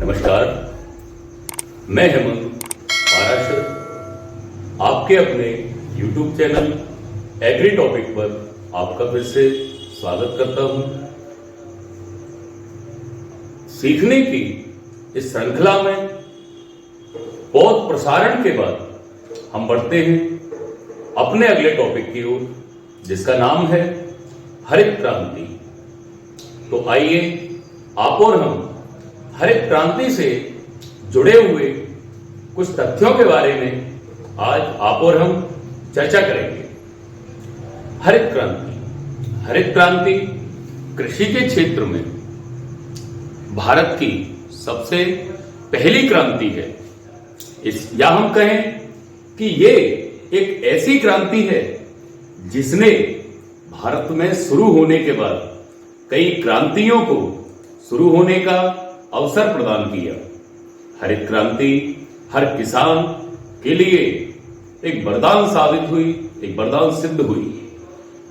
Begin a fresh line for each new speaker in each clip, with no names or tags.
नमस्कार, मैं हेमंत पाराशर आपके अपने YouTube चैनल एग्री टॉपिक पर आपका फिर से स्वागत करता हूं। सीखने की इस श्रृंखला में बहुत प्रसारण के बाद हम बढ़ते हैं अपने अगले टॉपिक की ओर, जिसका नाम है हरित क्रांति। तो आइए आप और हम हरित क्रांति से जुड़े हुए कुछ तथ्यों के बारे में आज आप और हम चर्चा करेंगे। हरित क्रांति कृषि के क्षेत्र में भारत की सबसे पहली क्रांति है। या हम कहें कि ये एक ऐसी क्रांति है जिसने भारत में शुरू होने के बाद कई क्रांतियों को शुरू होने का अवसर प्रदान किया। हरित क्रांति हर किसान के लिए एक वरदान साबित हुई, एक वरदान सिद्ध हुई।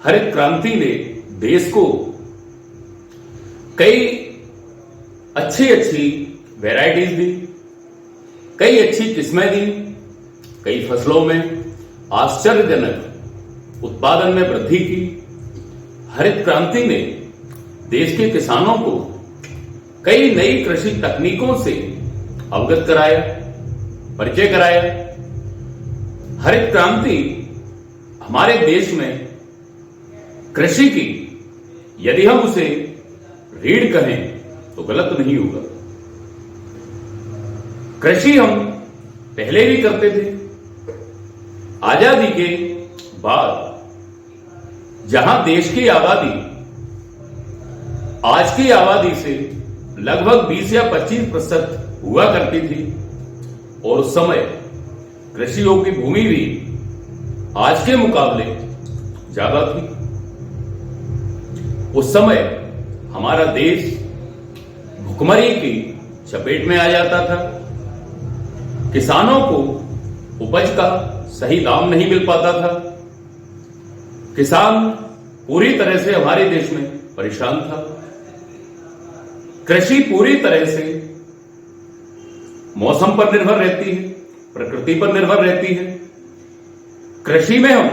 हरित क्रांति ने देश को कई अच्छी वैरायटीज दी, कई अच्छी किस्में दी, कई फसलों में आश्चर्यजनक उत्पादन में वृद्धि की। हरित क्रांति ने देश के किसानों को कई नई कृषि तकनीकों से अवगत कराया, परिचय कराया। हरित क्रांति हमारे देश में कृषि की, यदि हम उसे रीढ़ कहें तो गलत नहीं होगा। कृषि हम पहले भी करते थे। आजादी के बाद जहां देश की आबादी आज की आबादी से लगभग 20 या 25% हुआ करती थी, और उस समय कृषि योग्य भूमि भी आज के मुकाबले ज्यादा थी। उस समय हमारा देश भुखमरी की चपेट में आ जाता था। किसानों को उपज का सही दाम नहीं मिल पाता था। किसान पूरी तरह से हमारे देश में परेशान था। कृषि पूरी तरह से मौसम पर निर्भर रहती है, प्रकृति पर निर्भर रहती है। कृषि में हम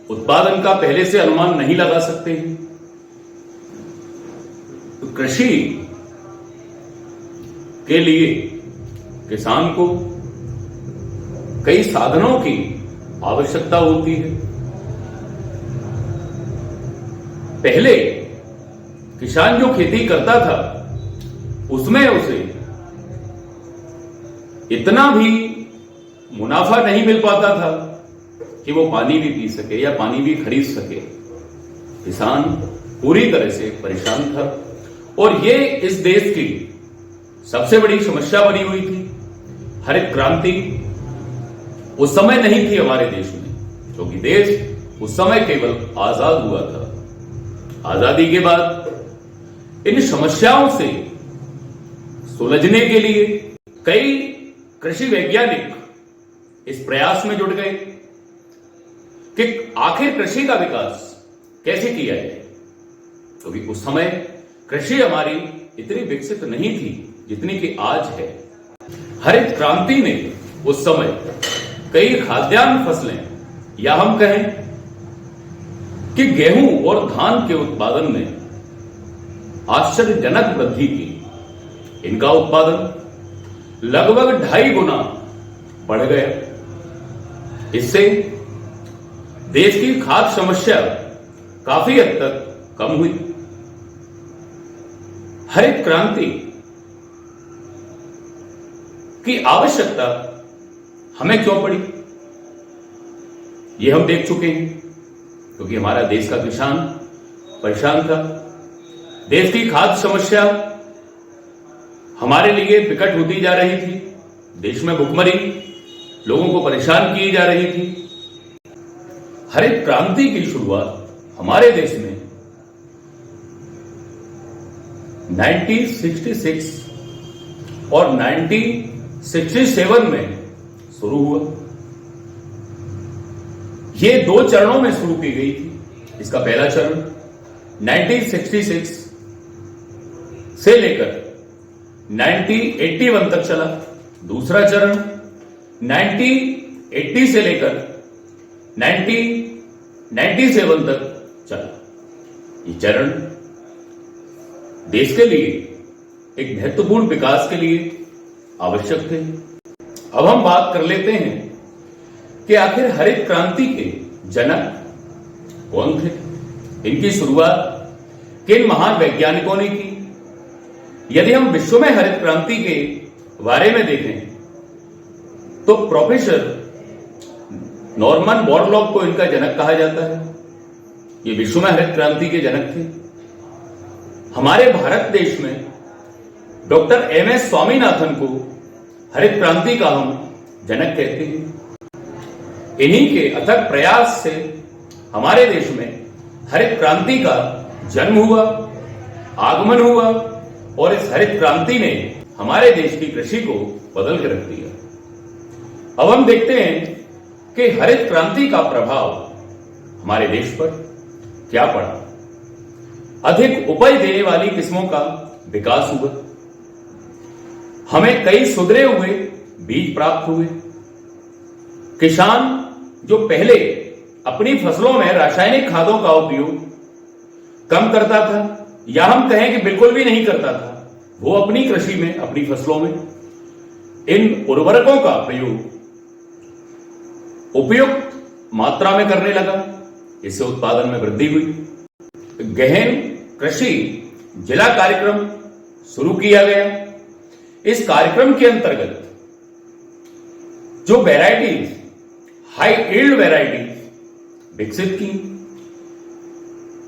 उत्पादन का पहले से अनुमान नहीं लगा सकते हैं। तो कृषि के लिए किसान को कई साधनों की आवश्यकता होती है। पहले किसान जो खेती करता था उसमें उसे इतना भी मुनाफा नहीं मिल पाता था कि वो पानी भी पी सके या पानी भी खरीद सके। किसान पूरी तरह से परेशान था, और ये इस देश की सबसे बड़ी समस्या बनी हुई थी। हरित क्रांति उस समय नहीं थी हमारे देश में, क्योंकि देश उस समय केवल आजाद हुआ था। आजादी के बाद इन समस्याओं से सुलझने के लिए कई कृषि वैज्ञानिक इस प्रयास में जुट गए कि आखिर कृषि का विकास कैसे किया जाए, क्योंकि उस समय कृषि हमारी इतनी विकसित नहीं थी जितनी कि आज है। हरित क्रांति ने उस समय कई खाद्यान्न फसलें, या हम कहें कि गेहूं और धान के उत्पादन में आश्चर्यजनक वृद्धि की। इनका उत्पादन लगभग 2.5 गुना बढ़ गया। इससे देश की खाद्य समस्या काफी हद तक कम हुई। हरित क्रांति की आवश्यकता हमें क्यों पड़ी, यह हम देख चुके हैं। क्योंकि हमारा देश का किसान परेशान था। देश की खाद्य समस्या हमारे लिए विकट होती जा रही थी। देश में भुखमरी लोगों को परेशान की जा रही थी। हरित क्रांति की शुरुआत हमारे देश में 1966 और 1967 में शुरू हुआ। ये 2 चरणों में शुरू की गई थी। इसका पहला चरण 1966 से लेकर 1981 तक चला। दूसरा चरण 1980 से लेकर 1997 तक चला। ये चरण देश के लिए एक महत्वपूर्ण विकास के लिए आवश्यक थे। अब हम बात कर लेते हैं कि आखिर हरित क्रांति के जनक कौन थे, इनकी शुरुआत किन महान वैज्ञानिकों ने की। यदि हम विश्व में हरित क्रांति के बारे में देखें तो प्रोफेसर नॉर्मन बोरलॉग को इनका जनक कहा जाता है। ये विश्व में हरित क्रांति के जनक थे। हमारे भारत देश में डॉक्टर एमएस स्वामीनाथन को हरित क्रांति का हम जनक कहते हैं। इन्हीं के अथक प्रयास से हमारे देश में हरित क्रांति का जन्म हुआ, आगमन हुआ और इस हरित क्रांति ने हमारे देश की कृषि को बदल के रख दिया। अब हम देखते हैं कि हरित क्रांति का प्रभाव हमारे देश पर क्या पड़ा। अधिक उपज देने वाली किस्मों का विकास हुआ, हमें कई सुधरे हुए बीज प्राप्त हुए। किसान जो पहले अपनी फसलों में रासायनिक खादों का उपयोग कम करता था या हम कहें कि बिल्कुल भी नहीं करता था, वो अपनी कृषि में, अपनी फसलों में इन उर्वरकों का प्रयोग उपयुक्त मात्रा में करने लगा। इससे उत्पादन में वृद्धि हुई। गहन कृषि जिला कार्यक्रम शुरू किया गया। इस कार्यक्रम के अंतर्गत जो वैरायटीज, हाई यील्ड वैरायटीज विकसित की।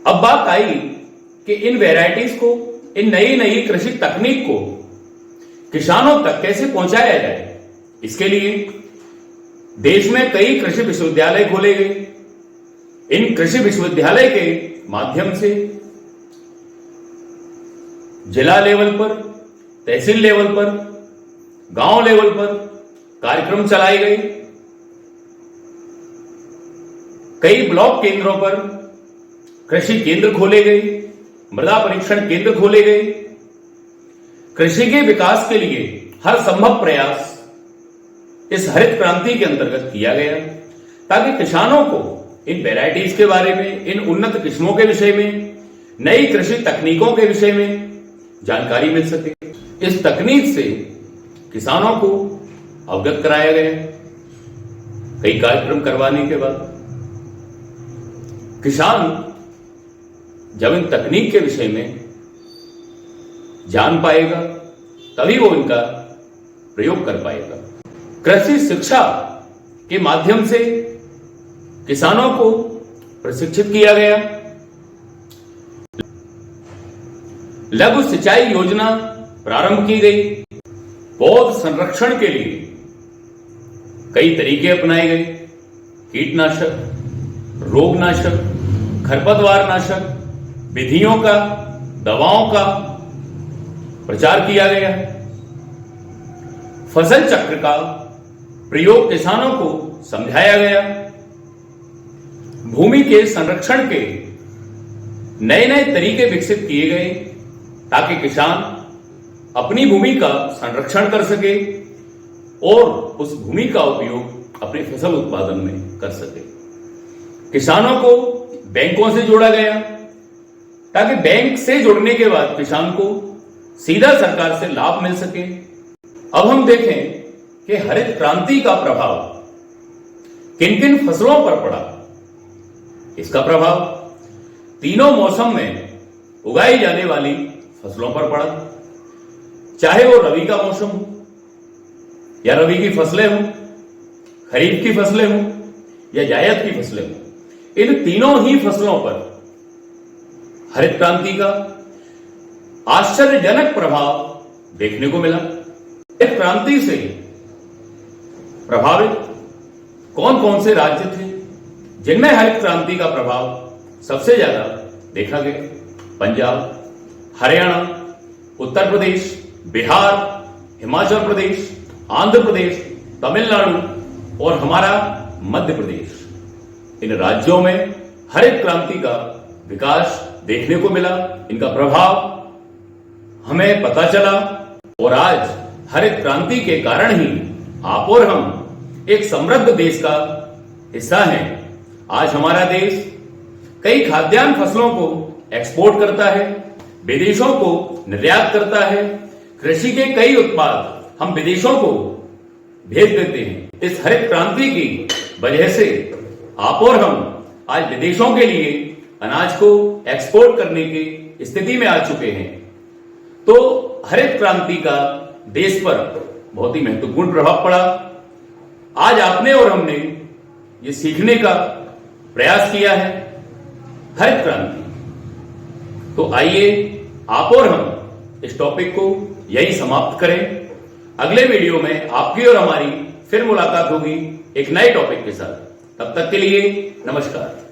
अब बात आई कि इन वैरायटीज को, इन नई नई कृषि तकनीक को किसानों तक कैसे पहुंचाया जाए। इसके लिए देश में कई कृषि विश्वविद्यालय खोले गए। इन कृषि विश्वविद्यालय के माध्यम से जिला लेवल पर, तहसील लेवल पर, गांव लेवल पर कार्यक्रम चलाए गए। कई ब्लॉक केंद्रों पर कृषि केंद्र खोले गए, मृदा परीक्षण केंद्र खोले गए। कृषि के विकास के लिए हर संभव प्रयास इस हरित क्रांति के अंतर्गत किया गया ताकि किसानों को इन वैरायटीज के बारे में, इन उन्नत किस्मों के विषय में, नई कृषि तकनीकों के विषय में जानकारी मिल सके। इस तकनीक से किसानों को अवगत कराया गया। कई कार्यक्रम करवाने के बाद किसान जब इन तकनीक के विषय में जान पाएगा तभी वो इनका प्रयोग कर पाएगा। कृषि शिक्षा के माध्यम से किसानों को प्रशिक्षित किया गया। लघु सिंचाई योजना प्रारंभ की गई। पौध संरक्षण के लिए कई तरीके अपनाए गए। कीटनाशक, रोगनाशक, खरपतवार नाशक विधियों का, दवाओं का प्रचार किया गया। फसल चक्र का प्रयोग किसानों को समझाया गया। भूमि के संरक्षण के नए नए तरीके विकसित किए गए ताकि किसान अपनी भूमि का संरक्षण कर सके और उस भूमि का उपयोग अपने फसल उत्पादन में कर सके। किसानों को बैंकों से जोड़ा गया ताकि बैंक से जुड़ने के बाद किसान को सीधा सरकार से लाभ मिल सके। अब हम देखें कि हरित क्रांति का प्रभाव किन किन फसलों पर पड़ा। इसका प्रभाव तीनों मौसम में उगाई जाने वाली फसलों पर पड़ा, चाहे वो रबी का मौसम हो या रबी की फसलें हो, खरीफ की फसलें हो या जायद की फसलें हो। इन तीनों ही फसलों पर हरित क्रांति का आश्चर्यजनक प्रभाव देखने को मिला। हरित क्रांति से प्रभावित कौन कौन से राज्य थे जिनमें हरित क्रांति का प्रभाव सबसे ज्यादा देखा गया? पंजाब, हरियाणा, उत्तर प्रदेश, बिहार, हिमाचल प्रदेश, आंध्र प्रदेश, तमिलनाडु और हमारा मध्य प्रदेश। इन राज्यों में हरित क्रांति का विकास देखने को मिला। इनका प्रभाव हमें पता चला और आज हरित क्रांति के कारण ही आप और हम एक समृद्ध देश का हिस्सा हैं। आज हमारा देश कई खाद्यान्न फसलों को एक्सपोर्ट करता है, विदेशों को निर्यात करता है। कृषि के कई उत्पाद हम विदेशों को भेज देते हैं। इस हरित क्रांति की वजह से आप और हम आज विदेशों के लिए अनाज को एक्सपोर्ट करने की स्थिति में आ चुके हैं। तो हरित क्रांति का देश पर बहुत ही महत्वपूर्ण प्रभाव पड़ा। आज आपने और हमने ये सीखने का प्रयास किया है हरित क्रांति। तो आइए आप और हम इस टॉपिक को यही समाप्त करें। अगले वीडियो में आपकी और हमारी फिर मुलाकात होगी एक नए टॉपिक के साथ। तब तक के लिए नमस्कार।